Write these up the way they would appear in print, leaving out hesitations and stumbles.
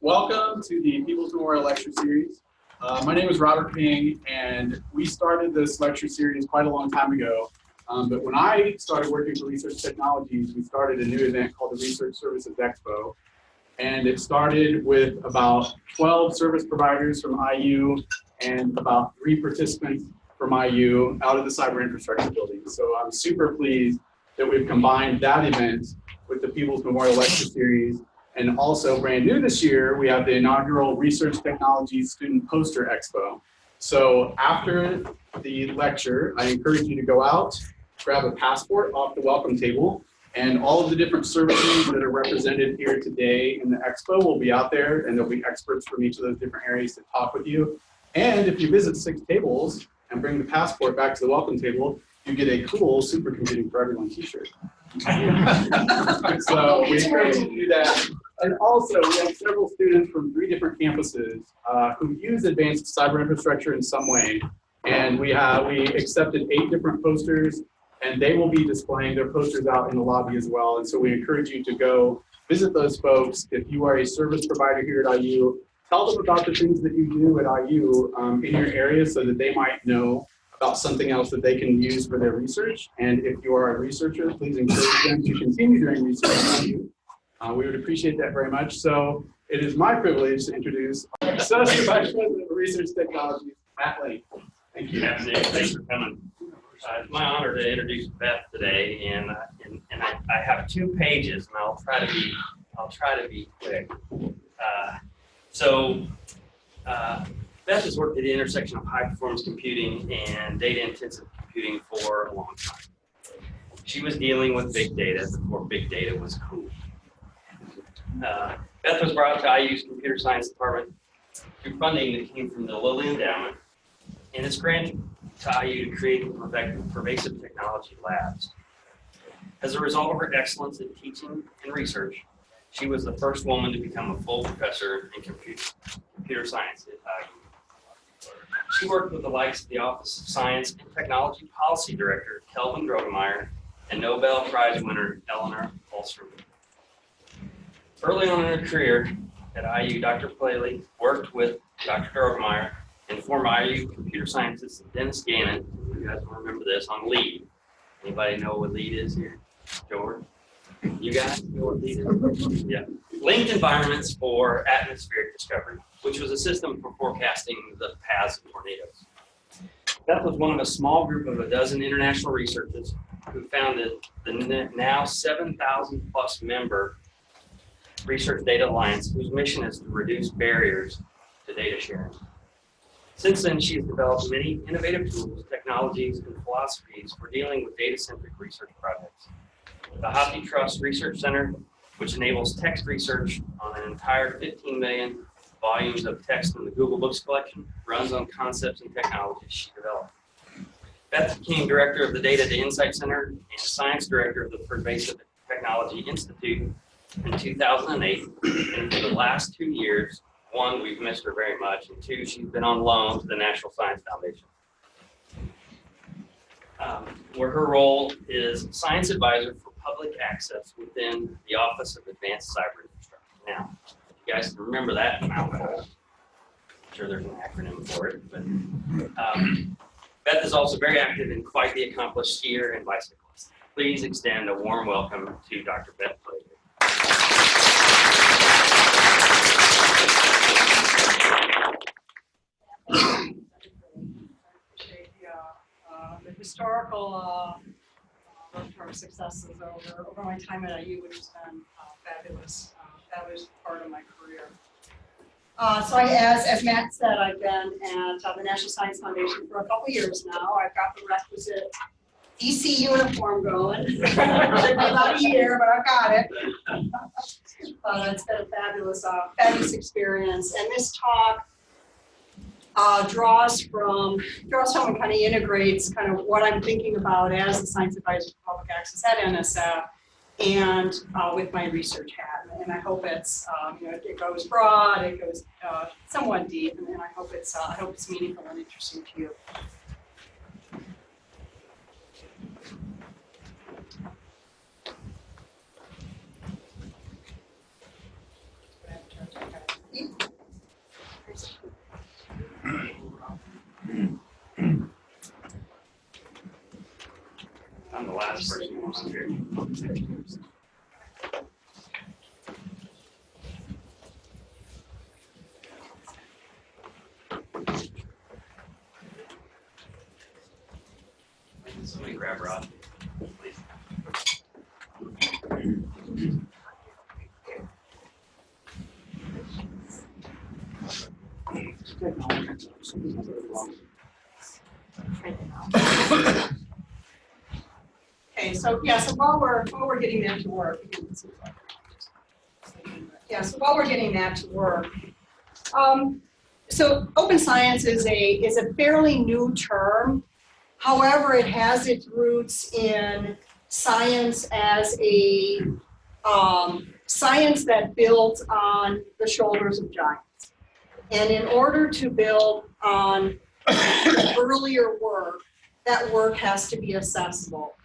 Welcome to the Peebles Memorial Lecture Series. My name is Robert Ping, and we started this lecture series quite a long time ago. But when I started working for Research Technologies, we started a new event called the Research Services Expo. And it started with about 12 service providers from IU and about 3 participants from IU out of the Cyberinfrastructure building. So I'm super pleased that we've combined that event with the Peebles Memorial Lecture Series. And also brand new this year, we have the inaugural Research Technology Student Poster Expo. So after the lecture, I encourage you to go out, grab a passport off the welcome table, and all of the different services that are represented here today in the expo will be out there, and there'll be experts from each of those different areas to talk with you. And if you visit 6 tables and bring the passport back to the welcome table, you get a cool Supercomputing for Everyone t-shirt. So we encourage you to do that. And also, we have several students from 3 different campuses who use advanced cyber infrastructure in some way. And we accepted 8 different posters, and they will be displaying their posters out in the lobby as well. And so we encourage you to go visit those folks. If you are a service provider here at IU, tell them about the things that you do at IU in your area so that they might know about something else that they can use for their research. And if you are a researcher, please encourage them to continue doing research at IU. We would appreciate that very much. So it is my privilege to introduce our Associate Vice President of Research Technology, Beth Plale. Thank you. Thanks for coming. It's my honor to introduce Beth today, and I have 2 pages, and I'll try to be quick. Beth has worked at the intersection of high-performance computing and data-intensive computing for a long time. She was dealing with big data before big data was cool. Beth was brought to IU's Computer Science Department through funding that came from the Lilly Endowment, and it's granted to IU to create the Pervasive Technology Labs. As a result of her excellence in teaching and research, she was the first woman to become a full professor in computer science at IU. She worked with the likes of the Office of Science and Technology Policy Director Kelvin Drogemeyer and Nobel Prize winner Eleanor Holstrom. Early on in her career at IU, Dr. Plale worked with Dr. Drogemeyer and former IU computer scientist Dennis Gannon, you guys will remember this, on LEAD. Anybody know what LEAD is here? George? You guys know what LEAD is? Yeah. Linked environments for atmospheric discovery, which was a system for forecasting the paths of tornadoes. Beth was one of a small group of 12 international researchers who founded the now 7,000 plus member Research Data Alliance, whose mission is to reduce barriers to data sharing. Since then, she has developed many innovative tools, technologies, and philosophies for dealing with data-centric research projects. The HathiTrust Research Center, which enables text research on an entire 15 million volumes of text in the Google Books collection, runs on concepts and technologies she developed. Beth became director of the Data to Insight Center and science director of the Pervasive Technology Institute in 2008, and for the last 2 years, 1, we've missed her very much, and 2, she's been on loan to the National Science Foundation, where her role is science advisor for public access within the Office of Advanced Cyber Infrastructure. Now, you guys can remember that mouthful. I'm sure there's an acronym for it, but Beth is also very active and quite the accomplished skier and bicyclist. Please extend a warm welcome to Dr. Beth Plale. The historical long-term successes over my time at IU, which has been fabulous part of my career. So as Matt said, I've been at the National Science Foundation for a couple years now. I've got the requisite DC uniform going. It took me about a year, but I've got it. It's been a fabulous experience. And this talk draws home and kind of integrates kind of what I'm thinking about as the science advisor for public access at NSF and with my research hat. And I hope it's it goes broad, it goes somewhat deep, and I hope it's meaningful and interesting to you. I'm the last person on here. Somebody grab Rob, please. Okay, so yeah, so while we're getting that to work, so open science is a fairly new term. However, it has its roots in science as a science that builds on the shoulders of giants. And in order to build on earlier work, that work has to be accessible.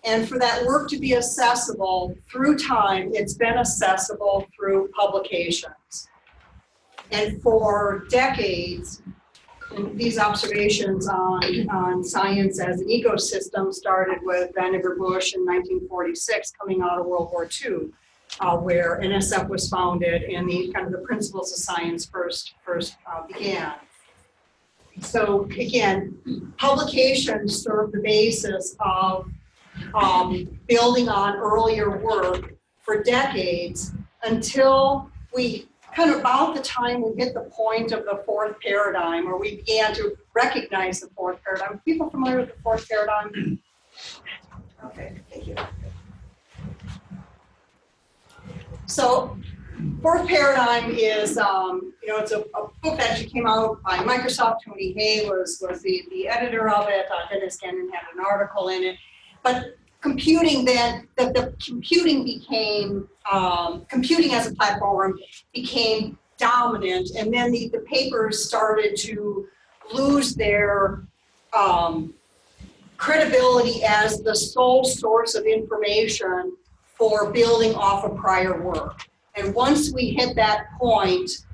And for that work to be accessible through time, it's been accessible through publications. And for decades, and these observations on science as an ecosystem started with Vannevar Bush in 1946, coming out of World War II, where NSF was founded and the kind of the principles of science first began. So again, publications serve the basis of building on earlier work for decades until we kind of about the time we hit the point of the fourth paradigm, or we began to recognize the fourth paradigm. Are people familiar with the fourth paradigm? Okay, thank you. So, fourth paradigm is, it's a book that actually came out by Microsoft. Tony Hay was the editor of it. Dennis Gannon had an article in it. But computing then, the computing became, computing as a platform became dominant, and then the papers started to lose their credibility as the sole source of information for building off of prior work. And once we hit that point,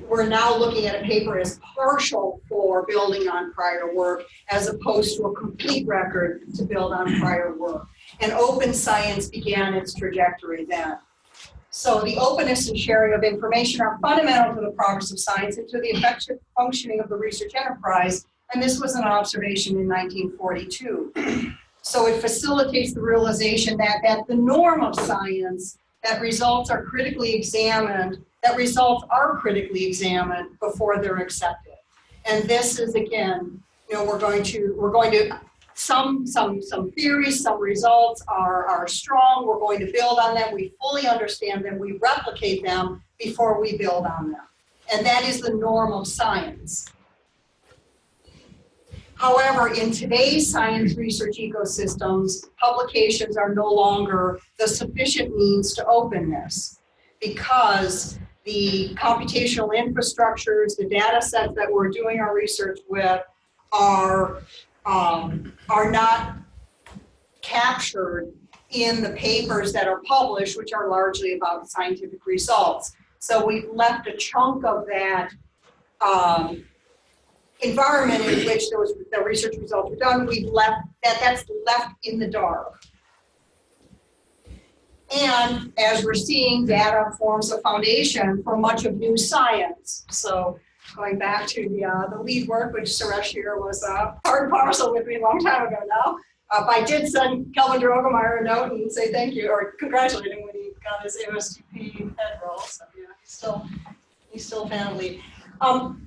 we're now looking at a paper as partial for building on prior work as opposed to a complete record to build on prior work. And open science began its trajectory then. So the openness and sharing of information are fundamental to the progress of science and to the effective functioning of the research enterprise. And this was an observation in 1942. So it facilitates the realization that the norm of science, that results are critically examined before they're accepted. And this is, again, we're going to some theories, some results are strong. We're going to build on them. We fully understand them. We replicate them before we build on them. And that is the norm of science. However, in today's science research ecosystems, publications are no longer the sufficient means to openness, because the computational infrastructures, the data sets that we're doing our research with are not captured in the papers that are published, which are largely about scientific results. So we've left a chunk of that environment in which the research results were done. We've left that's left in the dark. And as we're seeing, data forms a foundation for much of new science. So going back to the lead work, which Suresh here was part and parcel with me a long time ago now. I did send Kelvin Drogemeyer a note and say thank you, or congratulate him when he got his AOSTP head roll. So yeah, he's still a fan of lead.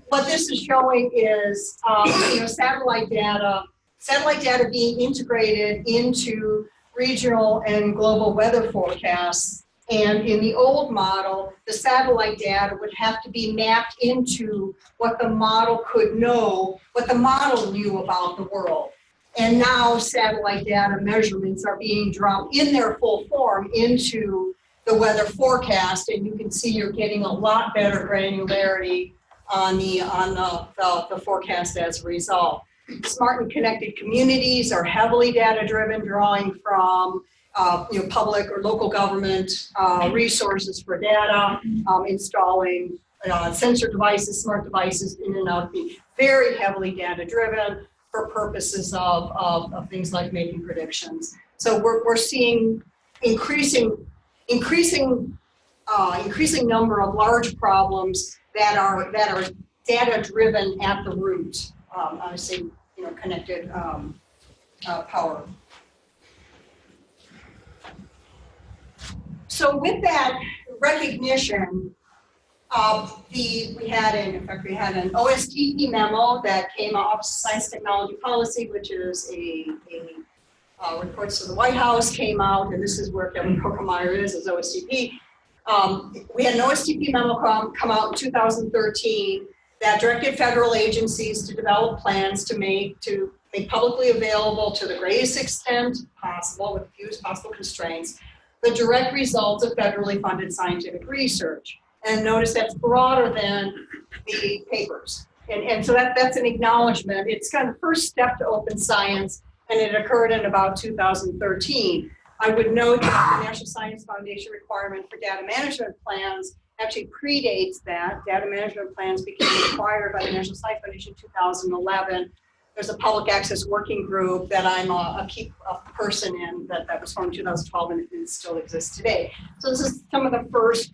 What this is showing is satellite data being integrated into regional and global weather forecasts. And in the old model, the satellite data would have to be mapped into what the model could know, what the model knew about the world. And now satellite data measurements are being dropped in their full form into the weather forecast, and you can see you're getting a lot better granularity on the forecast as a result. Smart and connected communities are heavily data-driven, drawing from public or local government resources for data, installing sensor devices, smart devices in and out, being very heavily data driven for purposes of things like making predictions. So we're seeing increasing number of large problems that are data driven at the root. Obviously, connected power. So with that recognition, we had an OSTP memo that came out, Office of Science Technology Policy, which is a reports to the White House came out, and this is where Kevin Kochemeyer is OSTP. We had an OSTP memo come out in 2013 that directed federal agencies to develop plans to make publicly available to the greatest extent possible, with fewest possible constraints, the direct results of federally funded scientific research. And notice that's broader than the papers. And so that's an acknowledgement. It's kind of the first step to open science, and it occurred in about 2013. I would note that the National Science Foundation requirement for data management plans actually predates that. Data management plans became required by the National Science Foundation in 2011. There's a public access working group that I'm a key person in that was formed in 2012 and it still exists today. So this is some of the first,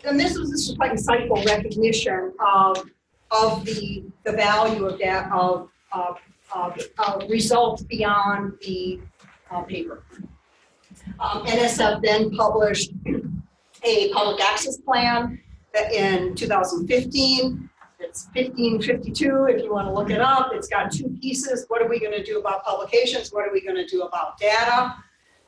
and this was just like insightful recognition of the value of that of results beyond the paper. NSF then published a public access plan in 2015. It's 1552 if you want to look it up. It's got two pieces. What are we going to do about publications? What are we going to do about data?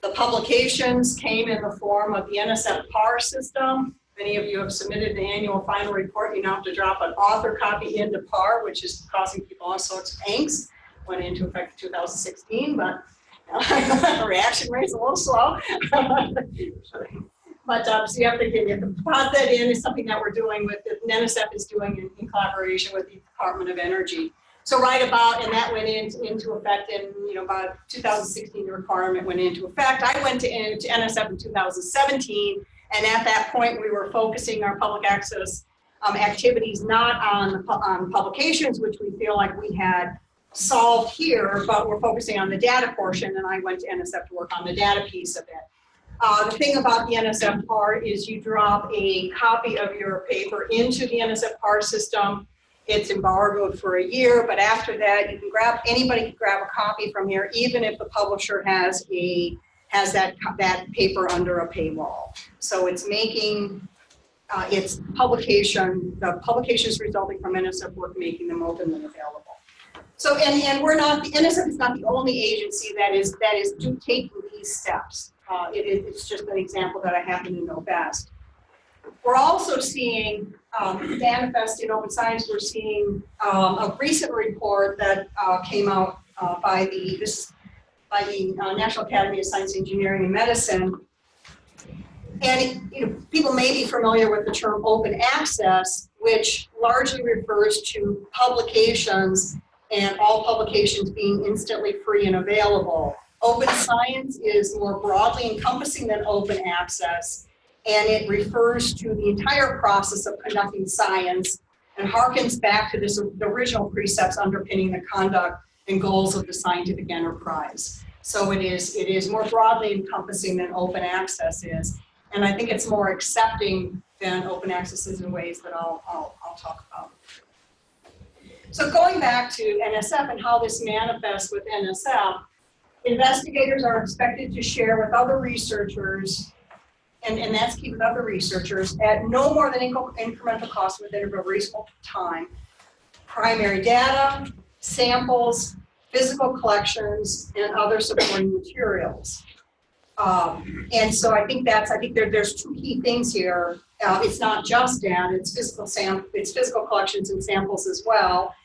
The publications came in the form of the NSF PAR system. Many of you have submitted the annual final report. You now have to drop an author copy into PAR, which is causing people all sorts of angst. Went into effect in 2016, but reaction rate's a little slow. But so you have to put that in. Is something that we're doing with NSF is doing in collaboration with the Department of Energy. So right about, and that went into effect in about 2016. The requirement went into effect. I went to NSF in 2017, and at that point we were focusing our public access activities not on publications, which we feel like we had solved here, but we're focusing on the data portion, and I went to NSF to work on the data piece of it. The thing about the NSF PAR is you drop a copy of your paper into the NSF PAR system. It's embargoed for a year, but after that, you can anybody can grab a copy from here, even if the publisher has that paper under a paywall. So it's making its publication, the publications resulting from NSF work, making them openly available. So, and we're not, the NSF is not the only agency that is taking these steps. It's just an example that I happen to know best. We're also seeing manifest in open science. We're seeing a recent report that came out by the National Academy of Science, Engineering, and Medicine. And people may be familiar with the term open access, which largely refers to publications and all publications being instantly free and available. Open science is more broadly encompassing than open access, and it refers to the entire process of conducting science and harkens back to the original precepts underpinning the conduct and goals of the scientific enterprise. So it is more broadly encompassing than open access is, and I think it's more accepting than open access is in ways that I'll talk about. So going back to NSF and how this manifests with NSF, investigators are expected to share with other researchers, and that's key with other researchers, at no more than incremental cost within a reasonable time, primary data, samples, physical collections, and other supporting materials. And so I think there's two key things here. It's not just data, it's physical collections and samples as well.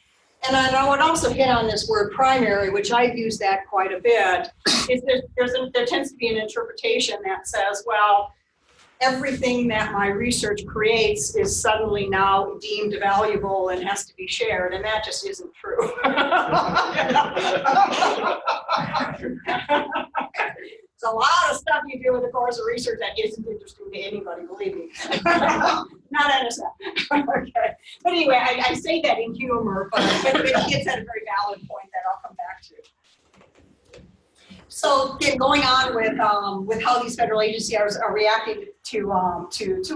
And I would also hit on this word primary, which I've used that quite a bit, is there tends to be an interpretation that says, well, everything that my research creates is suddenly now deemed valuable and has to be shared, and that just isn't true. There's a lot of stuff you do in the course of research that isn't interesting to anybody, believe me. Not NSF. Okay. But anyway, I say that in humor, but he gets at a very valid point that I'll come back to. So again, going on with how these federal agencies are reacting to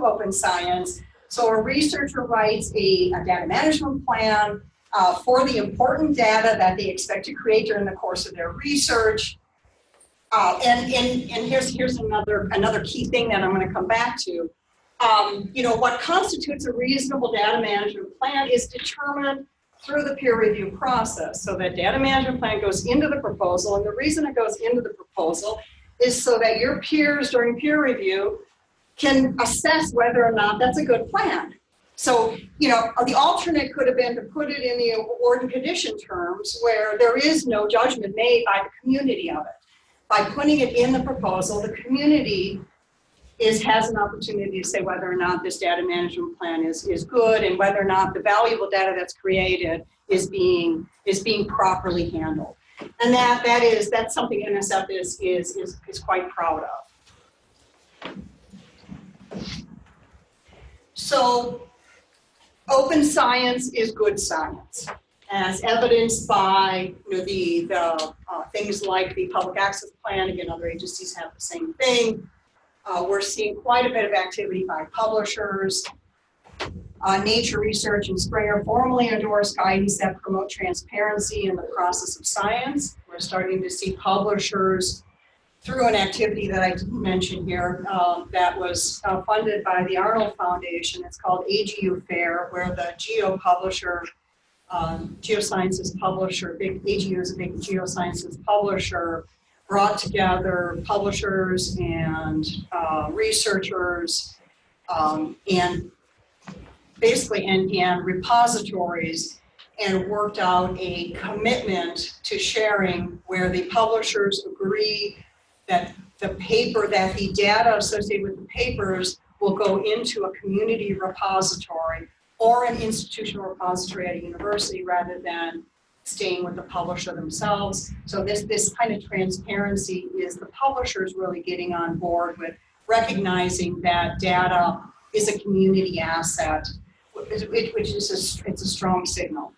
open science. So a researcher writes a data management plan for the important data that they expect to create during the course of their research. And here's another key thing that I'm going to come back to. What constitutes a reasonable data management plan is determined through the peer review process. So that data management plan goes into the proposal, and the reason it goes into the proposal is so that your peers during peer review can assess whether or not that's a good plan. So, the alternate could have been to put it in the award and condition terms where there is no judgment made by the community of it. By putting it in the proposal, the community has an opportunity to say whether or not this data management plan is good and whether or not the valuable data that's created is being properly handled. And that's something NSF is quite proud of. So open science is good science, as evidenced by the things like the public access plan. Again, other agencies have the same thing. We're seeing quite a bit of activity by publishers. Nature Research and Springer formally endorsed guidance that promote transparency in the process of science. We're starting to see publishers through an activity that I didn't mention here that was funded by the Arnold Foundation. It's called AGU Fair, where the geosciences publisher, AGU is a big geosciences publisher, brought together publishers and researchers and basically and repositories, and worked out a commitment to sharing where the publishers agree that the data associated with the papers will go into a community repository or an institutional repository at a university rather than staying with the publisher themselves. So this kind of transparency is the publishers really getting on board with recognizing that data is a community asset, which is it's a strong signal.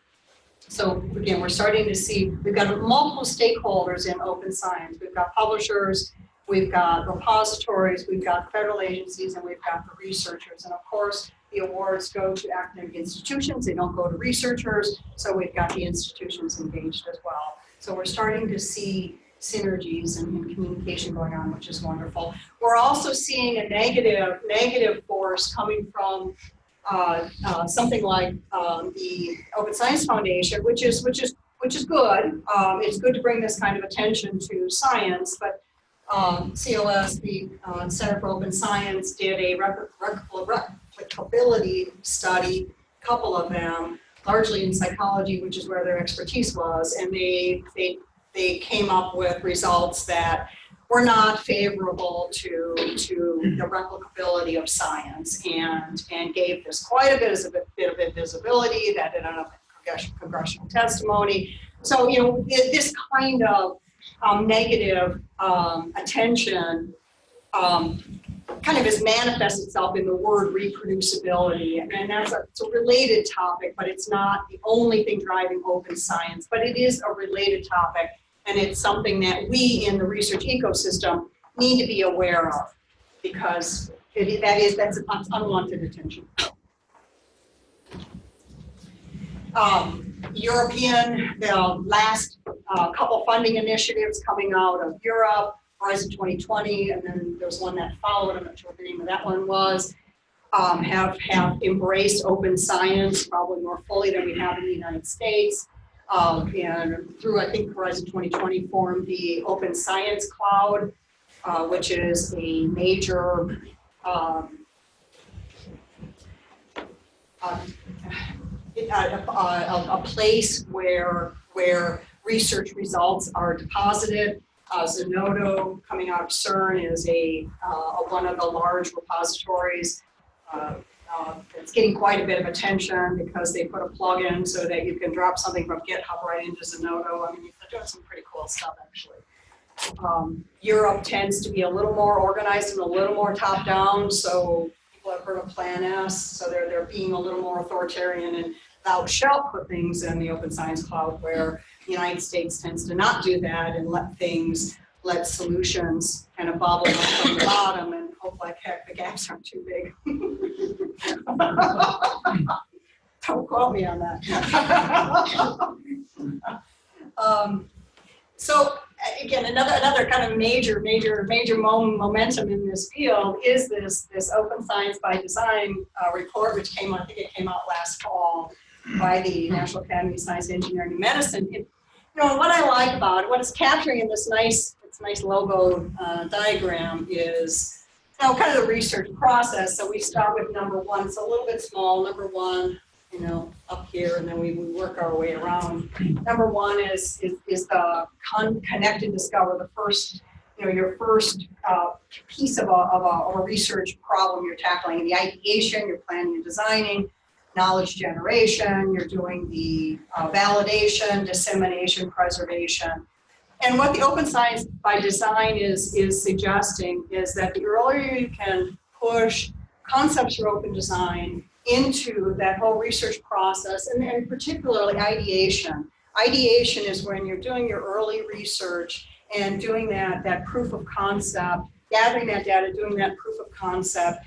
So again, we're starting to see, we've got multiple stakeholders in open science. We've got publishers, we've got repositories, we've got federal agencies, and we've got the researchers. And of course, the awards go to academic institutions, they don't go to researchers, so we've got the institutions engaged as well. So we're starting to see synergies and communication going on, which is wonderful. We're also seeing a negative force coming from something like the Open Science Foundation, which is good. It's good to bring this kind of attention to science, but COS, the Center for Open Science, did a replicability study, a couple of them, largely in psychology, which is where their expertise was, and they came up with results that were not favorable to the replicability of science, and gave this quite a bit of visibility that ended up in congressional testimony. So this kind of negative attention kind of has manifested itself in the word reproducibility, and it's a related topic, but it's not the only thing driving open science, but it is a related topic, and it's something that we in the research ecosystem need to be aware of, because that's unwanted attention. The last couple funding initiatives coming out of Europe, Horizon 2020, and then there's one that followed, I'm not sure what the name of that one was, have embraced open science probably more fully than we have in the United States. And through, I think, Horizon 2020 formed the Open Science Cloud, which is a major a place where research results are deposited. Zenodo, coming out of CERN, is one of the large repositories. It's getting quite a bit of attention because they put a plug-in so that you can drop something from GitHub right into Zenodo. I mean, they're doing some pretty cool stuff, actually. Europe tends to be a little more organized and a little more top-down, so people have heard of Plan S, so they're being a little more authoritarian and thou shalt put things in the Open Science Cloud, where the United States tends to not do that and let solutions kind of bobble up from the bottom and hope like heck the gaps aren't too big. Don't quote me on that. So again, another kind of major momentum in this field is this Open Science by Design report, which came out, I think it came out last fall by the National Academy of Science, Engineering, and Medicine. What I like about it, what it's capturing in this nice logo diagram is kind of the research process. So we start with number one. It's a little bit small, number one, up here, and then we work our way around. Number one is the connect and discover, the first, your first piece of a research problem you're tackling. The ideation, you're planning and designing, knowledge generation, you're doing the validation, dissemination, preservation. And what the Open Science by Design is suggesting is that the earlier you can push concepts for open design into that whole research process, and particularly ideation. Ideation is when you're doing your early research and doing that proof of concept, gathering that data, doing that proof of concept,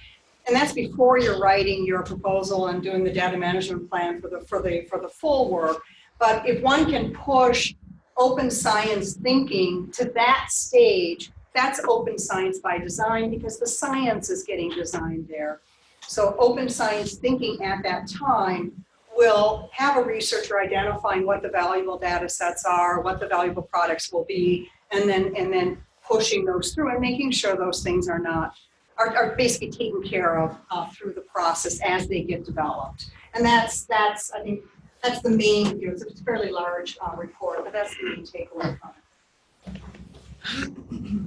and that's before you're writing your proposal and doing the data management plan for the full work. But if one can push open science thinking to that stage, that's open science by design, because the science is getting designed there. So open science thinking at that time will have a researcher identifying what the valuable data sets are, what the valuable products will be, and then pushing those through and making sure those things are basically taken care of through the process as they get developed. And that's I think that's the main, it's a fairly large report, but that's the main takeaway from it.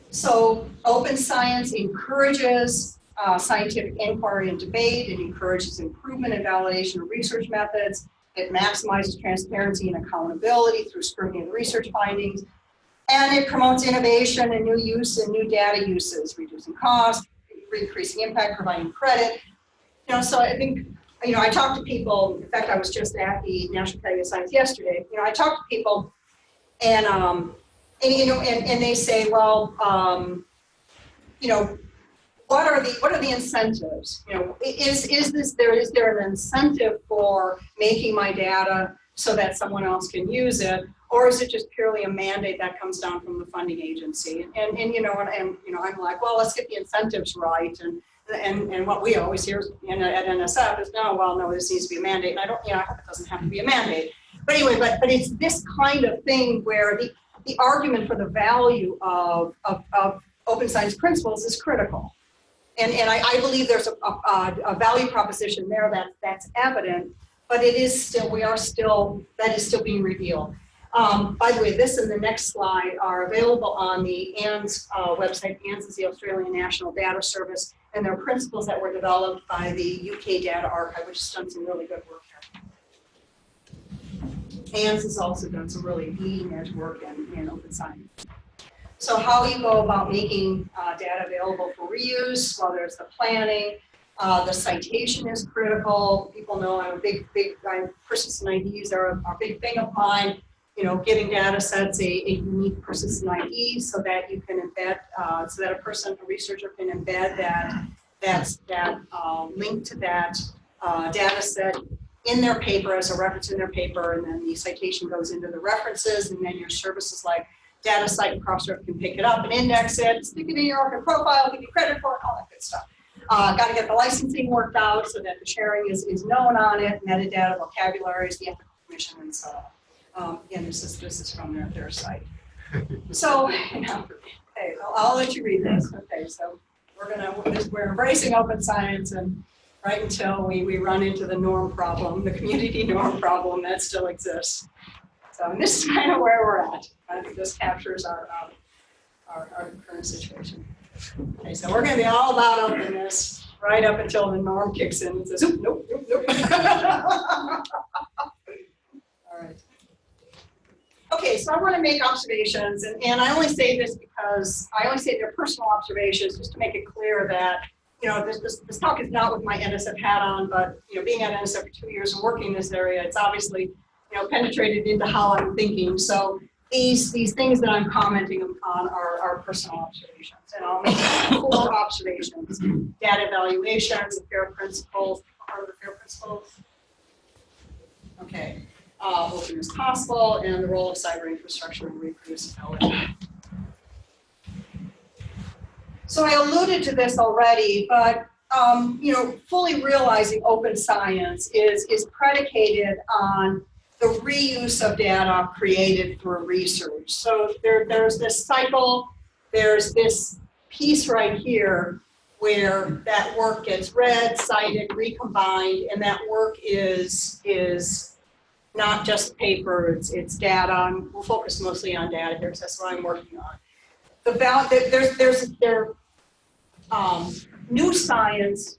So open science encourages scientific inquiry and debate. It encourages improvement and validation of research methods. It maximizes transparency and accountability through scrutiny of the research findings. And it promotes innovation and new use and new data uses, reducing cost, increasing impact, providing credit. So I think, I talk to people. In fact, I was just at the National Academy of Science yesterday. I talk to people, and they say, well, what are the incentives? Is there an incentive for making my data so that someone else can use it, or is it just purely a mandate that comes down from the funding agency? And I'm like, well, let's get the incentives right. And what we always hear at NSF is, no, this needs to be a mandate. And I hope it doesn't have to be a mandate. But anyway, but it's this kind of thing where the argument for the value of open science principles is critical. And I believe there's a value proposition there that's evident, but that is still being revealed. By the way, this and the next slide are available on the ANS website. ANS is the Australian National Data Service, and they're principles that were developed by the UK Data Archive, which has done some really good work here. ANS has also done some really leading edge work in open science. So how you go about making data available for reuse? Well, there's the planning. The citation is critical. People know I'm a big persistent IDs are a big thing of mine. Giving data sets a unique persistent ID so that you can embed, so that a researcher can embed that link to that data set in their paper as a reference in their paper, and then the citation goes into the references, and then your services like DataCite and Crossref can pick it up and index it, stick it in your Oracle profile, give you credit for it, all that good stuff. Got to get the licensing worked out so that the sharing is known on it, metadata, vocabularies, the ethical permission, and so on. Again, this is from their site. So, okay, I'll let you read this. Okay, so we're embracing open science, and right until we run into the norm problem, the community norm problem that still exists. So this is kind of where we're at. I think this captures our current situation. Okay, so we're going to be all about openness right up until the norm kicks in and says, nope. All right. Okay, so I want to make observations, and I only say this because they're personal observations, just to make it clear that this talk is not with my NSF hat on, but, being at NSF for 2 years and working in this area, it's obviously, penetrated into how I'm thinking. So these things that I'm commenting upon are personal observations. And I'll make 4 observations: data evaluations, the FAIR principles, part of the FAIR principles. Okay, open as possible, and the role of cyberinfrastructure and reproducibility. So I alluded to this already, but fully realizing open science is predicated on the reuse of data created through research. So there's this cycle, there's this piece right here where that work gets read, cited, recombined, and that work is not just paper, it's data. We'll focus mostly on data here because that's what I'm working on. There's new science,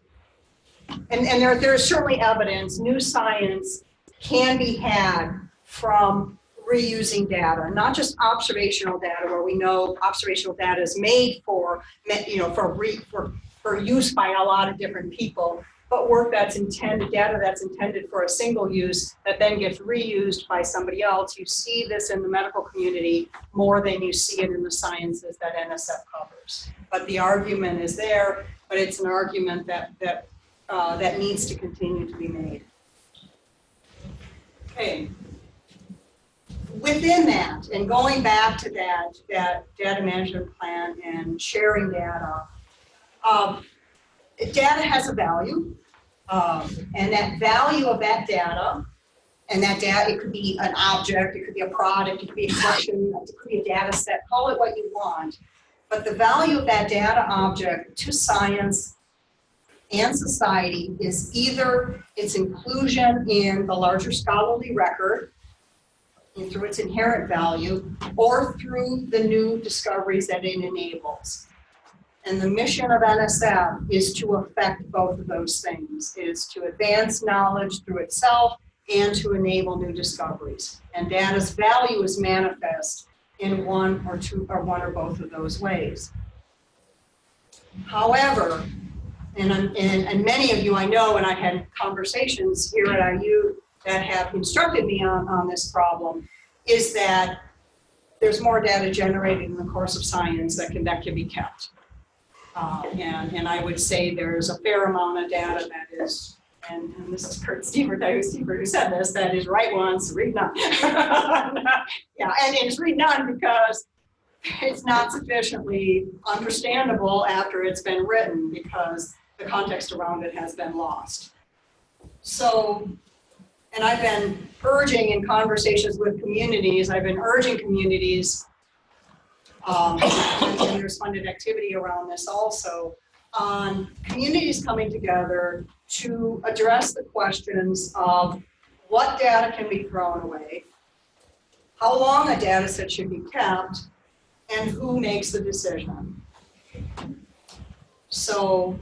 and there is certainly evidence, new science can be had from reusing data, not just observational data, where we know observational data is made for use by a lot of different people, but work that's intended, data that's intended for a single use that then gets reused by somebody else. You see this in the medical community more than you see it in the sciences that NSF covers. But the argument is there, but it's an argument that needs to continue to be made. Okay. Within that, and going back to that data management plan and sharing data, data has a value, and that value of that data, and that data, it could be an object, it could be a product, it could be a collection, it could be a data set, call it what you want. But the value of that data object to science and society is either its inclusion in the larger scholarly record, and through its inherent value, or through the new discoveries that it enables. And the mission of NSF is to affect both of those things, is to advance knowledge through itself and to enable new discoveries. And data's value is manifest in one or both of those ways. However, and many of you I know, and I had conversations here at IU that have instructed me on this problem, is that there's more data generated in the course of science that can be kept. And I would say there's a fair amount of data that is, and this is Kurt Siebert who said this, that is write once, read none. Yeah, and it's read none because it's not sufficiently understandable after it's been written because the context around it has been lost. So, and I've been urging in conversations with communities, I've been urging communities, and there's funded activity around this also, on communities coming together to address the questions of what data can be thrown away, how long a data set should be kept, and who makes the decision. So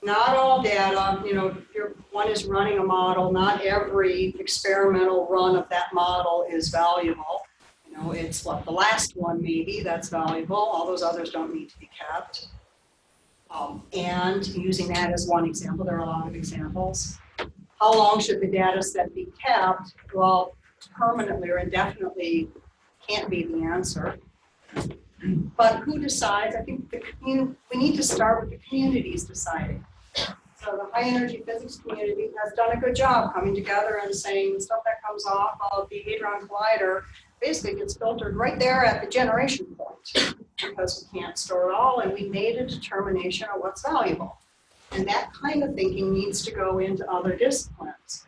not all data, if one is running a model, not every experimental run of that model is valuable. It's what the last one maybe that's valuable. All those others don't need to be kept. And using that as one example, there are a lot of examples. How long should the data set be kept? Well, permanently or indefinitely can't be the answer. But who decides? I think we need to start with the communities deciding. So the high energy physics community has done a good job coming together and saying the stuff that comes off of the Hadron Collider basically gets filtered right there at the generation point because we can't store it all, and we made a determination of what's valuable. And that kind of thinking needs to go into other disciplines.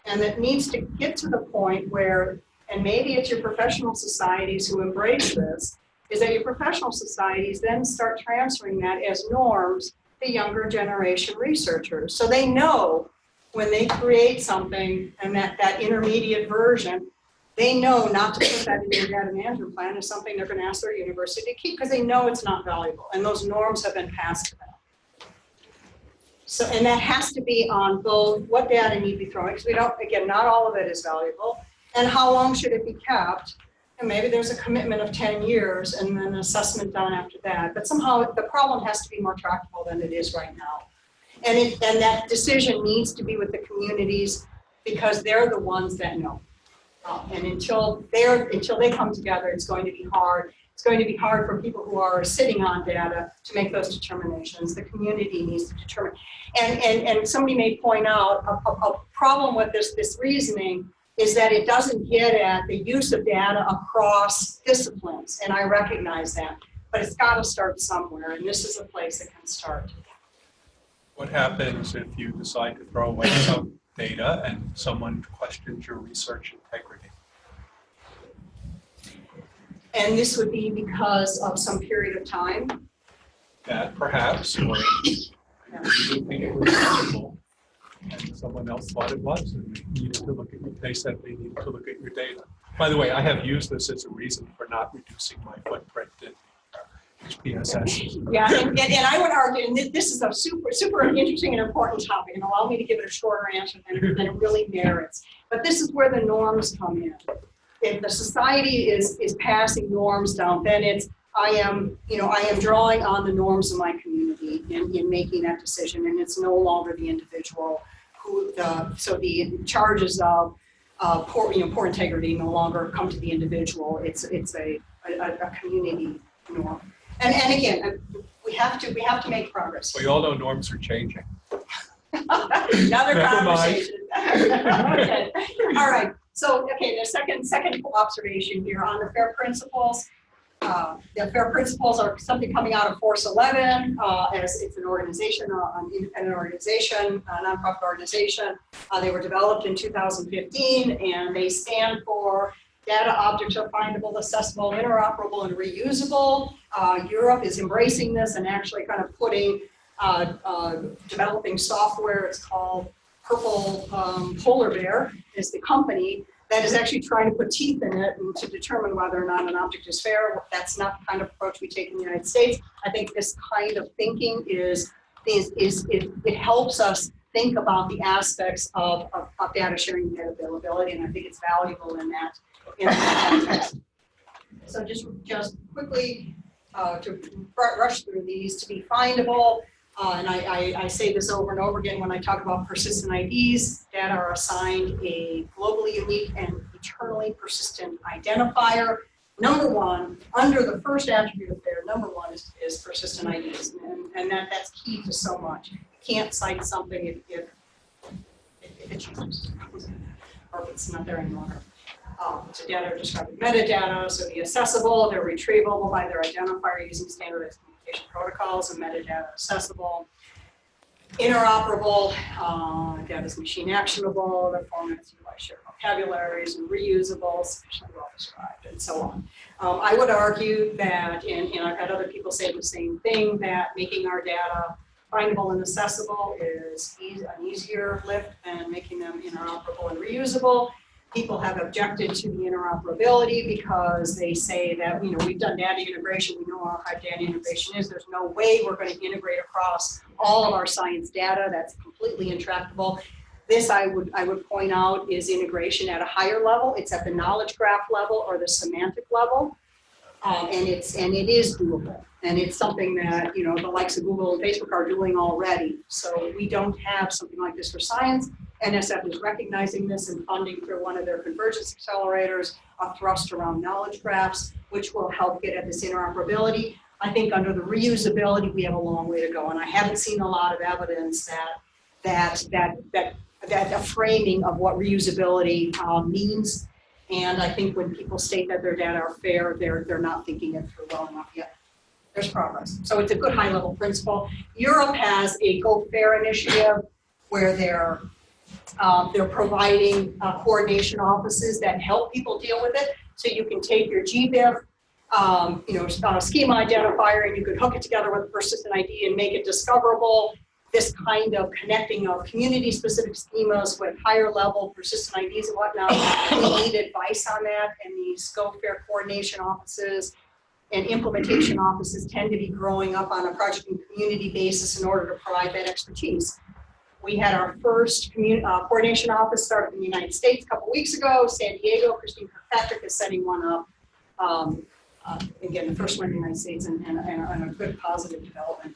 And it needs to get to the point where, and maybe it's your professional societies who embrace this, is that your professional societies then start transferring that as norms to younger generation researchers. So they know when they create something and that intermediate version, they know not to put that in their data management plan as something they're going to ask their university to keep because they know it's not valuable and those norms have been passed to them. So, and that has to be on both what data need to be thrown, because we don't, again, not all of it is valuable, and how long should it be kept, and maybe there's a commitment of 10 years and then an assessment done after that. But somehow the problem has to be more tractable than it is right now. And that decision needs to be with the communities because they're the ones that know. And until they come together, it's going to be hard. It's going to be hard for people who are sitting on data to make those determinations. The community needs to determine. And somebody may point out a problem with this reasoning is that it doesn't get at the use of data across disciplines, and I recognize that, but it's got to start somewhere, and this is a place it can start. What happens if you decide to throw away some data and someone questions your research integrity? And this would be because of some period of time? That perhaps, or you didn't think it was valuable, and someone else thought it was, and they needed to look at they said they needed to look at your data. By the way, I have used this as a reason for not reducing my footprint in HPSS. Yeah, and I would argue, and this is a super interesting and important topic, and allow me to give it a shorter answer than it really merits. But this is where the norms come in. If the society is passing norms down, then I am drawing on the norms of my community in making that decision, and it's no longer the individual so the charges of poor integrity no longer come to the individual. It's a community norm. And again, we have to make progress. We all know norms are changing. Another conversation. Okay. All right. So, okay, the second observation here on the FAIR principles. The FAIR principles are something coming out of Force 11, as it's an organization, an independent organization, a nonprofit organization. They were developed in 2015, and they stand for data objects are findable, accessible, interoperable, and reusable. Europe is embracing this and actually kind of putting, developing software. It's called Purple Polar Bear is the company that is actually trying to put teeth in it and to determine whether or not an object is fair. That's not the kind of approach we take in the United States. I think this kind of thinking it helps us think about the aspects of data sharing and data availability, and I think it's valuable in that context. So just quickly to rush through these, to be findable. And I say this over and over again when I talk about persistent IDs. Data are assigned a globally unique and eternally persistent identifier. Number one, under the first attribute of FAIR, number one is persistent IDs. And that's key to so much. You can't cite something if it changes or if it's not there any longer. So data are described as metadata, so the accessible, they're retrievable by their identifier using standardized communication protocols, and metadata accessible. Interoperable, data is machine actionable, the formats utilize shared vocabularies, and reusable, sufficiently well described, and so on. I would argue that, and I've had other people say the same thing, that making our data findable and accessible is an easier lift than making them interoperable and reusable. People have objected to the interoperability because they say that, we've done data integration, we know how data integration is. There's no way we're going to integrate across all of our science data. That's completely intractable. This, I would point out, is integration at a higher level. It's at the knowledge graph level or the semantic level, and it is doable. And it's something that the likes of Google and Facebook are doing already. So we don't have something like this for science. NSF is recognizing this and funding through one of their convergence accelerators, a thrust around knowledge graphs, which will help get at this interoperability. I think under the reusability, we have a long way to go, and I haven't seen a lot of evidence that a framing of what reusability means. And I think when people state that their data are fair, they're not thinking it through well enough yet. There's progress, so it's a good high-level principle. Europe has a Go Fair initiative where they're providing coordination offices that help people deal with it. So you can take your GBIF, schema identifier, and you could hook it together with a persistent ID and make it discoverable. This kind of connecting of community-specific schemas with higher-level persistent IDs and whatnot. We need advice on that, and these Go Fair coordination offices and implementation offices tend to be growing up on a project and community basis in order to provide that expertise. We had our first coordination office start up in the United States a couple weeks ago. San Diego, Christine Kirkpatrick is setting one up Again, the first one in the United States and a good positive development.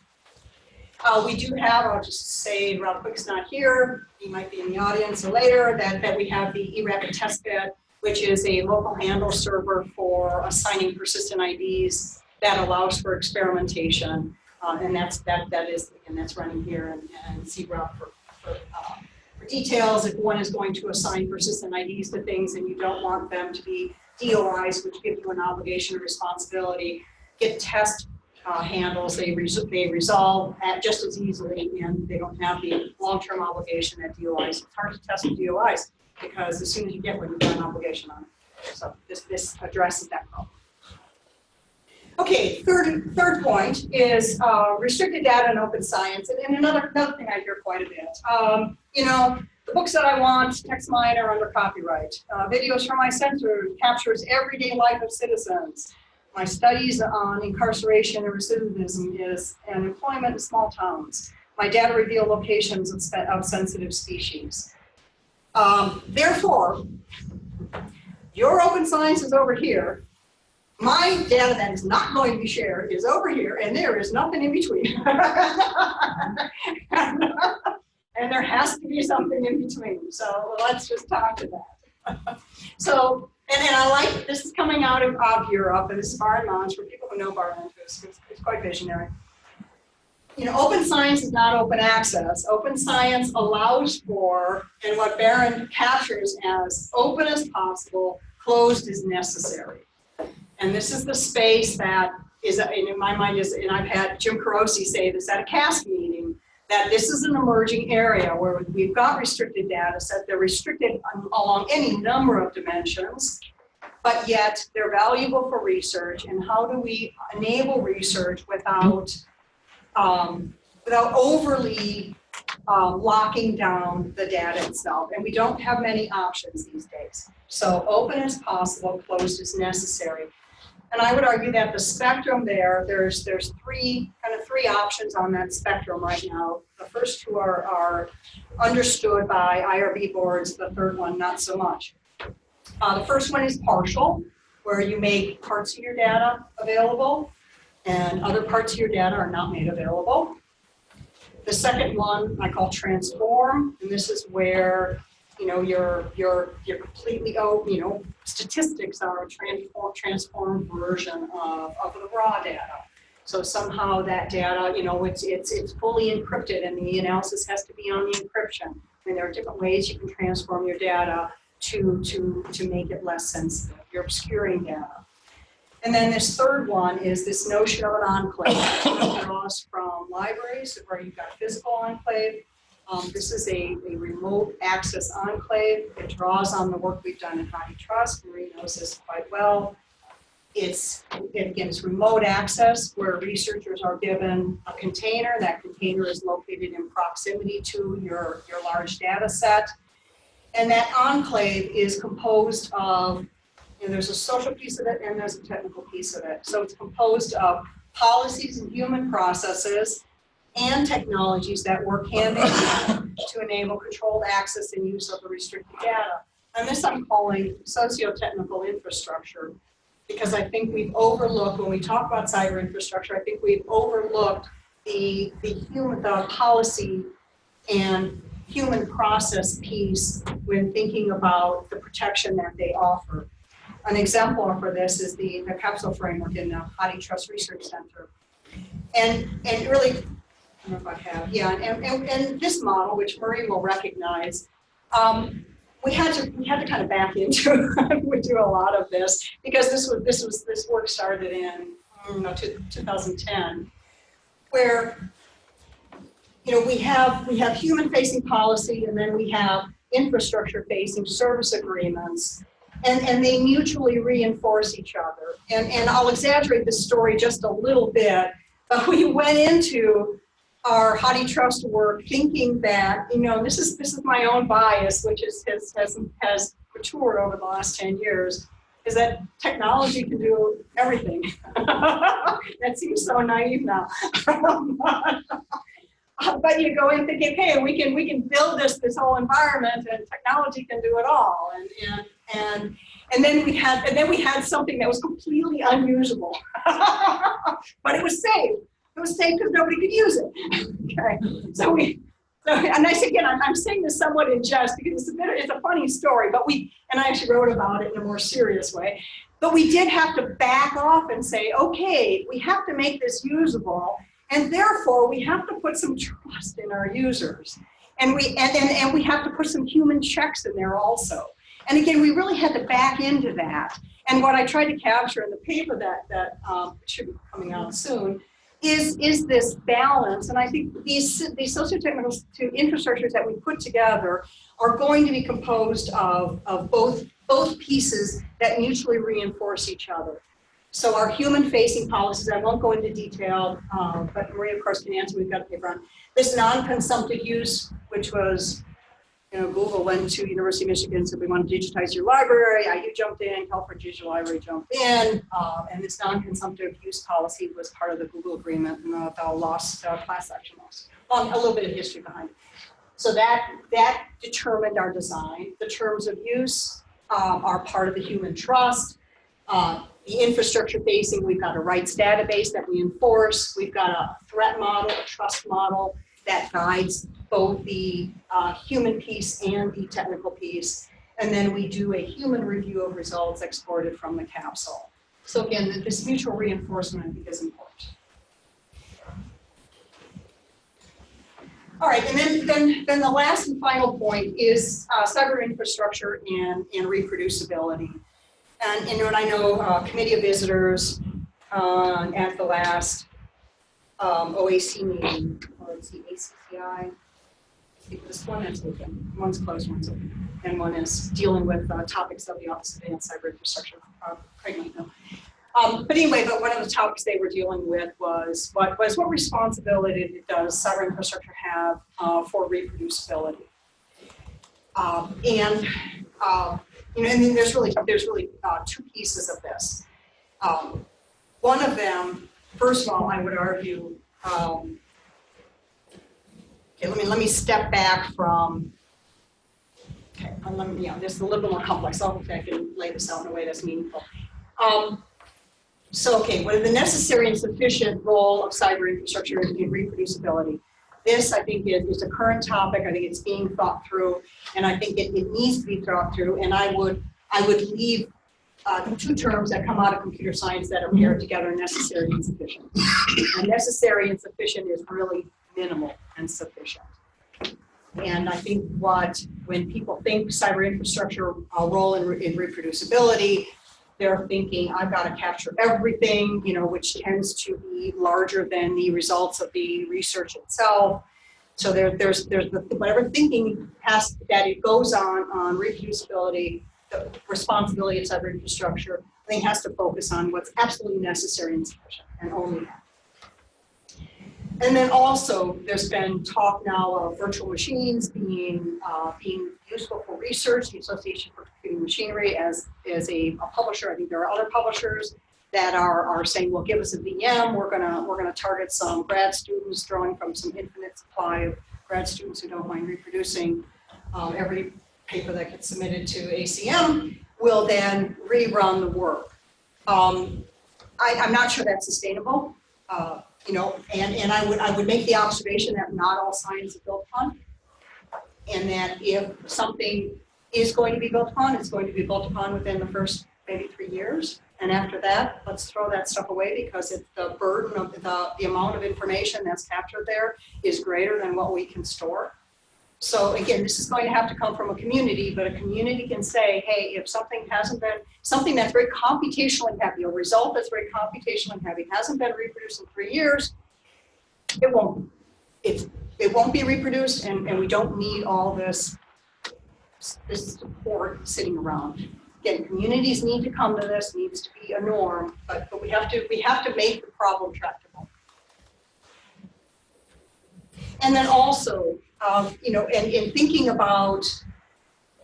We do have, I'll just say, Rob Quick's not here, he might be in the audience or later, that we have the eRapid testbed, which is a local handle server for assigning persistent IDs that allows for experimentation. And that's running here, and see Rob for details. If one is going to assign persistent IDs to things and you don't want them to be DOIs, which give you an obligation or responsibility, get test handles, they resolve just as easily, and they don't have the long-term obligation that DOIs. It's hard to test with DOIs because as soon as you get one, you've got an obligation on it. So this addresses that problem. Okay, third point is restricted data and open science, and another thing I hear quite a bit. You know, the books that I want, text mine, are under copyright. Videos from my center captures everyday life of citizens. My studies on incarceration and recidivism and employment in small towns. My data reveal locations of sensitive species. Therefore, your open science is over here. My data that is not going to be shared is over here, and there is nothing in between. And there has to be something in between. So let's just talk to that. So, and I like, this is coming out of Europe, and this is Baron Mons, for people who know Baron, it's quite visionary. You know, open science is not open access. Open science allows for, and what Baron captures as open as possible, closed as necessary. And this is the space that is, in my mind, and I've had Jim Carosi say this at a CASC meeting, that this is an emerging area where we've got restricted data set. They're restricted along any number of dimensions, but yet they're valuable for research. And how do we enable research without overly locking down the data itself? And we don't have many options these days. So open as possible, closed as necessary. And I would argue that the spectrum there's three options on that spectrum right now. The first two are understood by IRB boards, the third one not so much. The first one is partial, where you make parts of your data available and other parts of your data are not made available. The second one I call transform, and this is where you're completely, statistics are a transformed version of the raw data. So somehow that data, it's fully encrypted, and the analysis has to be on the encryption. And there are different ways you can transform your data to make it less sensitive. You're obscuring data. And then this third one is this notion of an enclave. It draws from libraries where you've got physical enclave. This is a remote access enclave. It draws on the work we've done in HathiTrust. Marie knows this quite well. It's remote access where researchers are given a container. That container is located in proximity to your large data set. And that enclave is composed of, there's a social piece of it and there's a technical piece of it. So it's composed of policies and human processes and technologies that work hand in hand to enable controlled access and use of the restricted data. And this I'm calling socio-technical infrastructure, because I think we've overlooked, when we talk about cyber infrastructure, I think we've overlooked the policy and human process piece when thinking about the protection that they offer. An example for this is the capsule framework in the HathiTrust Research Center. And really, I don't know if I have, yeah, and this model, which Marie will recognize, we had to kind of back into we do a lot of this because this work started in 2010, where we have human-facing policy, and then we have infrastructure-facing service agreements, and they mutually reinforce each other. And I'll exaggerate this story just a little bit, but we went into our HathiTrust work thinking that, this is my own bias, which has matured over the last 10 years, is that technology can do everything. That seems so naive now. But you go in thinking, okay, we can build this whole environment, and technology can do it all. And then we had something that was completely unusable, but it was safe. It was safe because nobody could use it. Okay, and I say again, I'm saying this somewhat in jest because it's a funny story, but and I actually wrote about it in a more serious way. But we did have to back off and say, okay, we have to make this usable, and therefore we have to put some trust in our users, and we have to put some human checks in there also. And again, we really had to back into that. And what I tried to capture in the paper that should be coming out soon is this balance. And I think these socio-technical infrastructures that we put together are going to be composed of both pieces that mutually reinforce each other. So our human-facing policies, I won't go into detail, but Maria, of course, can answer. We've got a paper on this non-consumptive use, which was, Google went to University of Michigan, said we want to digitize your library. IU jumped in, California Digital Library jumped in, and this non-consumptive use policy was part of the Google agreement, and the class action loss. A little bit of history behind it. So that determined our design. The terms of use are part of the human trust. The infrastructure facing, we've got a rights database that we enforce. We've got a threat model, a trust model that guides both the human piece and the technical piece. And then we do a human review of results exported from the capsule. So again, this mutual reinforcement, I think, is important. All right, and then the last and final point is cyber infrastructure and reproducibility. And I know committee of visitors at the last OAC meeting, or it's the ACCI. This one is open, one's closed, one's open, and one is dealing with topics of the Office of Advanced Cyber Infrastructure. Craig might know. But anyway, one of the topics they were dealing with was what responsibility does cyber infrastructure have for reproducibility? And then there's really two pieces of this. One of them, first of all, I would argue. Okay, let me step back from. Okay, this is a little bit more complex. So hopefully I can lay this out in a way that's meaningful. What are the necessary and sufficient role of cyber infrastructure in reproducibility? This, I think, is a current topic. I think it's being thought through, and I think it needs to be thought through. And I would leave the two terms that come out of computer science that are paired together: necessary and sufficient. And necessary and sufficient is really minimal and sufficient. And I think when people think cyber infrastructure role in reproducibility, they're thinking, I've got to capture everything, which tends to be larger than the results of the research itself. So there's whatever thinking that it goes on reproducibility, the responsibility of cyber infrastructure, I think has to focus on what's absolutely necessary and sufficient, and only that. And then also, there's been talk now of virtual machines being useful for research. The Association for Computing Machinery, as a publisher, I think there are other publishers that are saying, well, give us a VM. We're gonna target some grad students, drawing from some infinite supply of grad students who don't mind reproducing. Every paper that gets submitted to ACM will then rerun the work. I'm not sure that's sustainable. And I would make the observation that not all science is built upon, and that if something is going to be built upon, it's going to be built upon within the first maybe 3 years, and after that, let's throw that stuff away because the burden of the amount of information that's captured there is greater than what we can store. So again, this is going to have to come from a community, but a community can say, hey, if something hasn't been, something that's very computationally heavy, a result that's very computationally heavy, hasn't been reproduced in 3 years, it won't be reproduced, and we don't need all this support sitting around. Again, communities need to come to this, needs to be a norm, but we have to make the problem tractable. And then also, in thinking about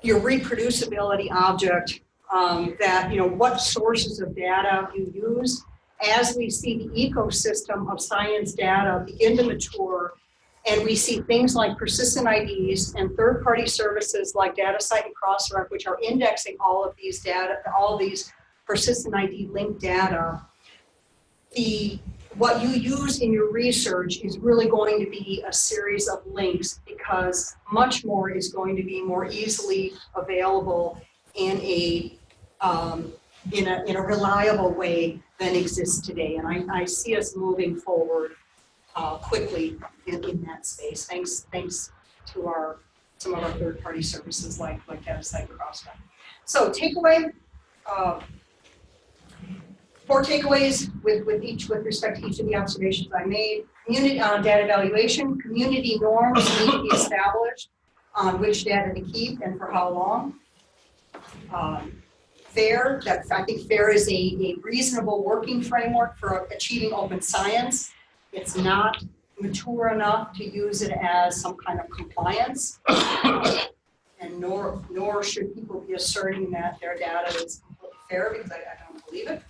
your reproducibility object, what sources of data you use, as we see the ecosystem of science data begin to mature And we see things like persistent IDs and third-party services like DataCite and Crossref, which are indexing all of these data, all these persistent ID linked data. What you use in your research is really going to be a series of links, because much more is going to be more easily available in a reliable way than exists today. And I see us moving forward quickly in that space, thanks to some of our third-party services like DataCite and Crossref. So takeaway. 4 takeaways with respect to each of the observations I made. Community data evaluation, community norms need to be established on which data to keep and for how long. FAIR, I think FAIR is a reasonable working framework for achieving open science. It's not mature enough to use it as some kind of compliance, and nor should people be asserting that their data is completely fair, because I don't believe it.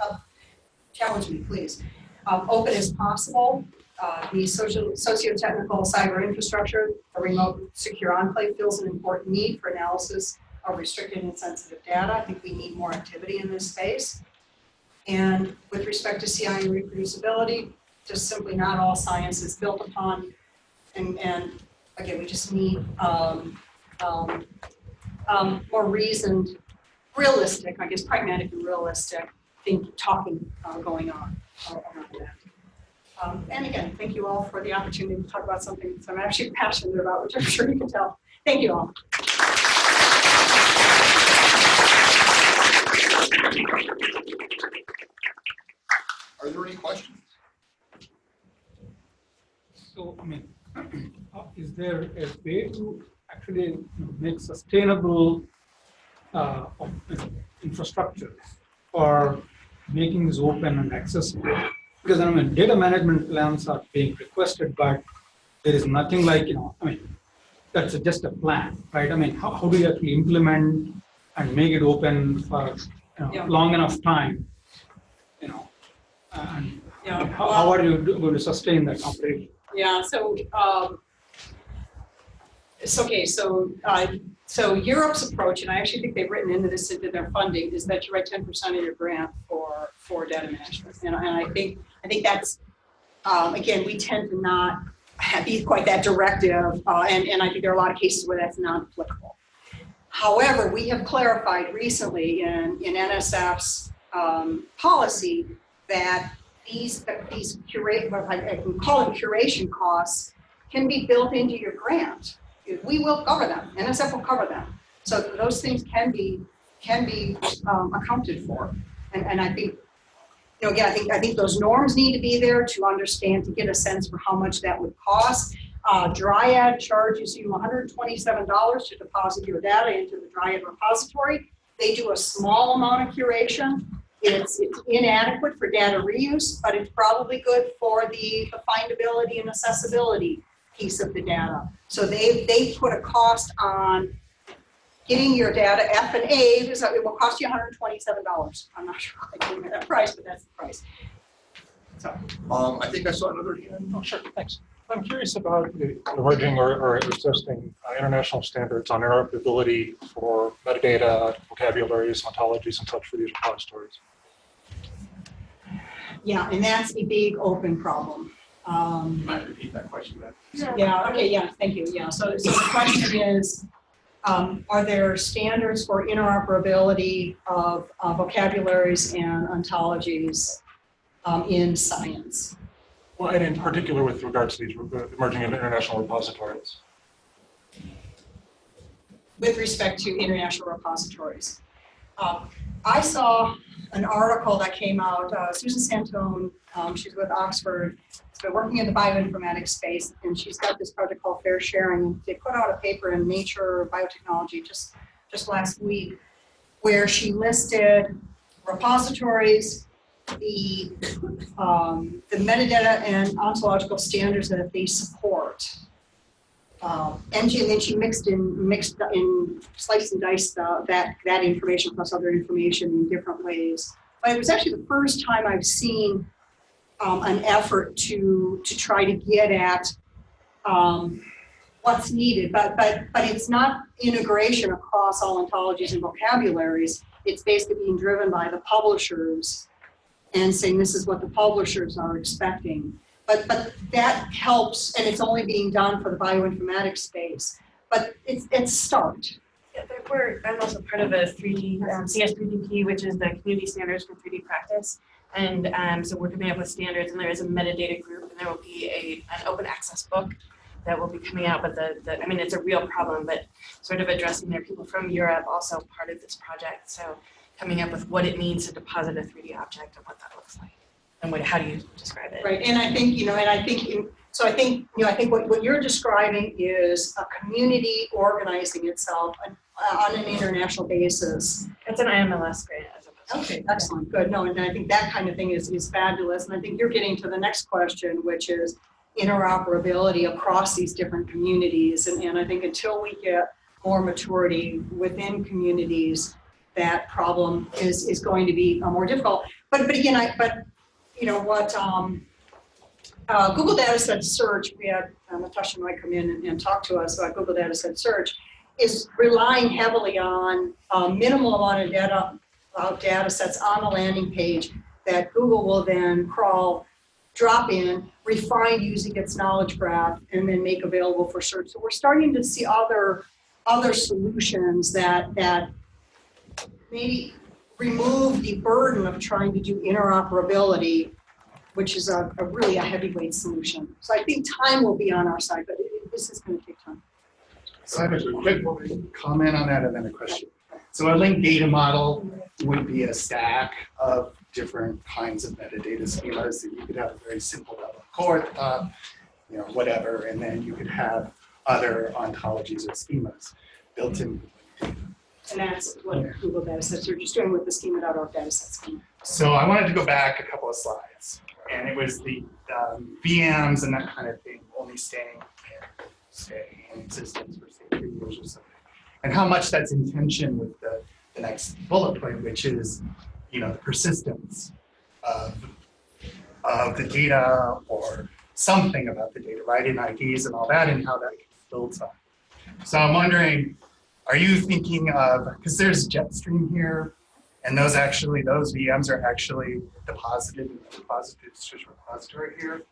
Challenge me, please. Open as possible. The socio-technical cyber infrastructure, a remote secure enclave, fills an important need for analysis of restricted and sensitive data. I think we need more activity in this space. And with respect to CI and reproducibility, just simply not all science is built upon. And again, we just need more reasoned, realistic, I guess pragmatic and realistic talking going on around that. And again, thank you all for the opportunity to talk about something that I'm actually passionate about, which I'm sure you can tell. Thank you all. Are there any questions? So, I mean, is there a way to actually make sustainable infrastructure for making this open and accessible? Because I mean, data management plans are being requested, but there is nothing like, that's just a plan, right? I mean, how do you actually implement and make it open for long enough time, and how are you going to sustain that operation? Yeah, so it's okay. So Europe's approach, and I actually think they've written into this into their funding, is that you write 10% of your grant for data management, and I think that's again, we tend to not be quite that directive, and I think there are a lot of cases where that's not applicable. However, we have clarified recently in NSF's policy that these what I can call them curation costs can be built into your grant. We will cover them. NSF will cover them. So those things can be accounted for. And I think, again, I think those norms need to be there to understand, to get a sense for how much that would cost. Dryad charges you $127 to deposit your data into the Dryad repository. They do a small amount of curation. It's inadequate for data reuse, but it's probably good for the findability and accessibility piece of the data. So they put a cost on getting your data F and A. So it will cost you $127. I'm not sure I can get that price, but that's the price. So I think I saw another hand. Oh, sure, thanks. I'm curious about the emerging or existing international standards on interoperability for metadata, vocabularies, ontologies, and such for these repositories. yeah, and that's a big open problem. You might repeat that question, Beth. Yeah, okay, yeah, thank you. Yeah, so the question is, are there standards for interoperability of vocabularies and ontologies in science? Well, and in particular with regards to these emerging international repositories. With respect to international repositories. I saw an article that came out, Susan Santone, she's with Oxford, she's been working in the bioinformatics space, and she's got this project called Fair Sharing. They put out a paper in Nature Biotechnology just last week, where she listed repositories, the metadata and ontological standards that they support. And then she mixed in, sliced and diced that information plus other information in different ways. But it was actually the first time I've seen an effort to try to get at what's needed, but it's not integration across all ontologies and vocabularies. It's basically being driven by the publishers and saying this is what the publishers are expecting. But that helps, and it's only being done for the bioinformatics space. But it's a start. Yeah, I'm also part of a 3D, CS3DP, which is the community standards for 3D practice. And so we're coming up with standards, and there is a metadata group, and there will be an open access book that will be coming out. But I mean, it's a real problem, but sort of addressing there. People from Europe also part of this project. So coming up with what it means to deposit a 3D object and what that looks like, and how do you describe it? Right, and I think, I think what you're describing is a community organizing itself on an international basis. It's an IMLS grant as opposed to. Okay, excellent, good. No, and I think that kind of thing is fabulous. And I think you're getting to the next question, which is interoperability across these different communities. And I think until we get more maturity within communities, that problem is going to be more difficult. But again, you know what, Google Dataset Search, we had Natasha might come in and talk to us about Google Dataset Search, is relying heavily on a minimal amount of data sets on the landing page that Google will then crawl, drop in, refine using its knowledge graph, and then make available for search. So we're starting to see other solutions that maybe remove the burden of trying to do interoperability, which is a really a heavyweight solution. So I think time will be on our side, but this is going to take time. So I have a quick comment on that and then a question. So a linked data model would be a stack of different kinds of metadata schemas that you could have a very simple level of core at the top, you know, whatever, and then you could have other ontologies or schemas built in. And that's what Google Dataset Search is doing with the schema.org dataset schema. So I wanted to go back a couple of slides, and it was the VMs and that kind of thing only staying in existence for say 3 years or something, and how much that's in tension with the next bullet point, which is, you know, the persistence of the data or something about the data, right, in IDs and all that, and how that builds up. So I'm wondering, are you thinking of, because there's Jetstream here, and those VMs are actually deposited in the repository here,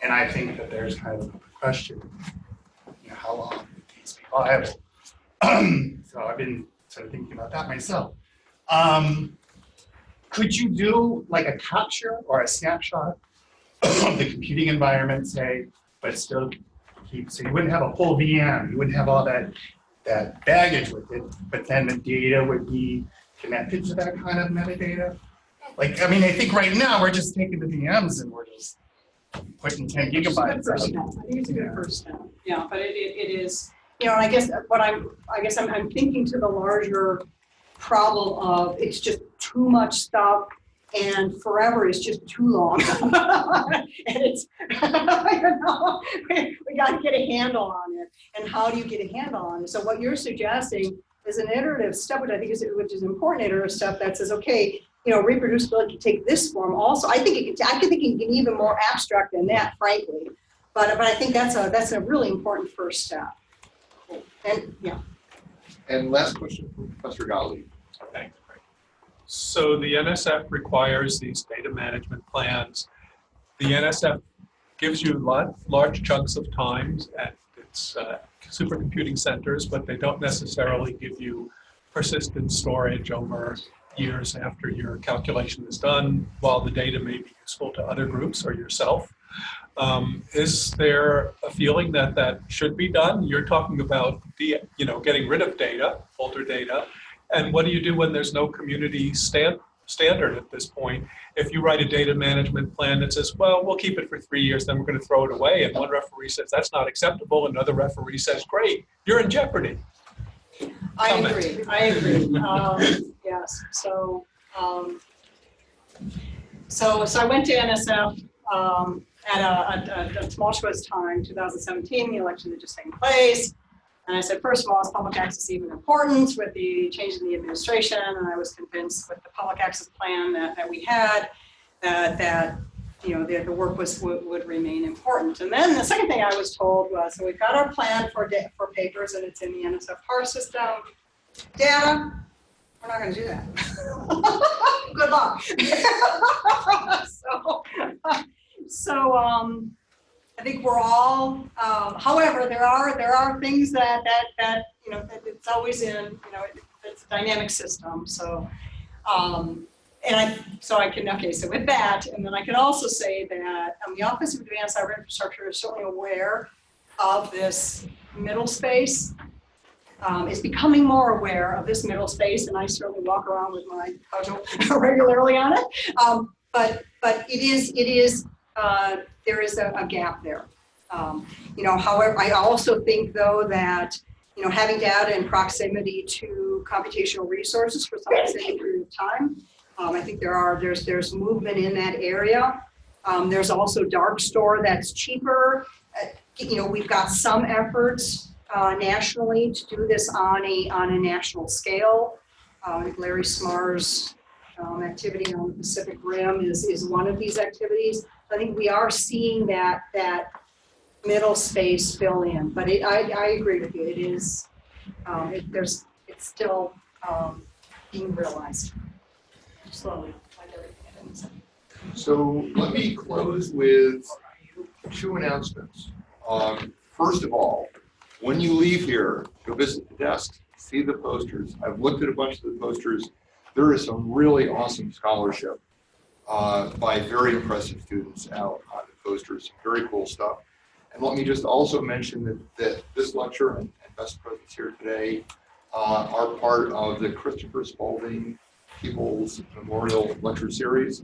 and I think that there's kind of a question, you know, how long would these be viable? So I've been sort of thinking about that myself. Could you do like a capture or a snapshot of the computing environment, say, but still keep, so you wouldn't have a full VM, you wouldn't have all that baggage with it, but then the data would be connected to that kind of metadata? Like, I mean, I think right now we're just taking the VMs and we're just putting 10 gigabytes. I think it's a good first step. Yeah, but it is, you know, and I guess I'm thinking to the larger problem of it's just too much stuff and forever is just too long. And it's, you know, we got to get a handle on it. And how do you get a handle on it? So what you're suggesting is an iterative step, which I think is an important iterative step that says, okay, you know, reproducibility can take this form also. I think it can get even more abstract than that, frankly. But I think that's a really important first step. And yeah. And last question from Professor Gottlieb. Okay. So the NSF requires these data management plans. The NSF gives you large chunks of time at its supercomputing centers, but they don't necessarily give you persistent storage over years after your calculation is done, while the data may be useful to other groups or yourself. Is there a feeling that should be done? You're talking about getting rid of data, older data, and what do you do when there's no community standard at this point? If you write a data management plan that says, well, we'll keep it for 3 years, then we're going to throw it away, and one referee says that's not acceptable, another referee says, great, you're in jeopardy. I agree. Yes. So I went to NSF at a tumultuous time, 2017. The election had just taken place, and I said, first of all, is public access even important with the change in the administration? And I was convinced with the public access plan that we had that the work would remain important. And then the second thing I was told was, so we've got our plan for papers, and it's in the NSF-PAR system. Data, we're not going to do that. Good luck. So I think we're all. However, there are things that it's always in. It's a dynamic system. So. So with that, and then I can also say that the Office of Advanced Cyberinfrastructure is certainly aware of this middle space, is becoming more aware of this middle space, and I certainly walk around with my cudgel regularly on it. But it is there is a gap there. However, I also think though that having data in proximity to computational resources for some extended period of time. I think there's movement in that area. There's also dark store that's cheaper. We've got some efforts nationally to do this on a national scale. Larry Smarr's activity on the Pacific Rim is one of these activities. I think we are seeing that middle space fill in, but I agree with you. It is it's still being realized. Slowly, like everything. So let me close with 2 announcements. First of all, when you leave here, go visit the desk, see the posters. I've looked at a bunch of the posters. There is some really awesome scholarship by very impressive students out on the posters. Very cool stuff. And let me just also mention that this lecture and best presence here today are part of the Christopher Spaulding Peebles Memorial Lecture Series,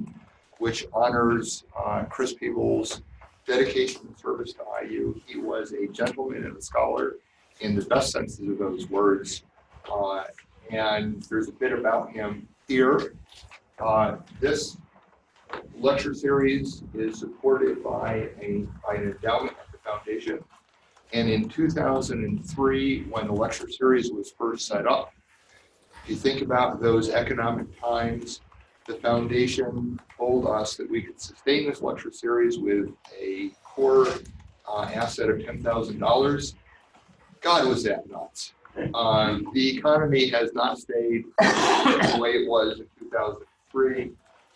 which honors Chris Peebles' dedication and service to IU. He was a gentleman and a scholar in the best senses of those words. And there's a bit about him here. This lecture series is supported by an endowment at the foundation. And in 2003, when the lecture series was first set up, if you think about those economic times, the foundation told us that we could sustain this lecture series with a core asset of $10,000. God, was that nuts. The economy has not stayed the way it was in 2003,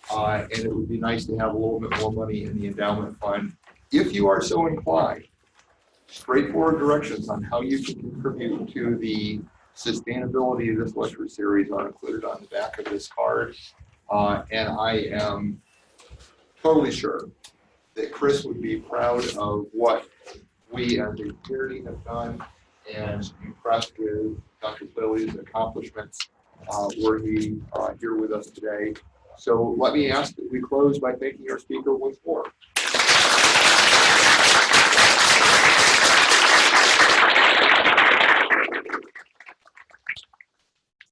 and it would be nice to have a little bit more money in the endowment fund. If you are so inclined, straightforward directions on how you can contribute to the sustainability of this lecture series are included on the back of this card. And I am totally sure that Chris would be proud of what we as a community have done and impressed with Dr. Plale's accomplishments were he here with us today. So let me ask that we close by thanking our speaker once more.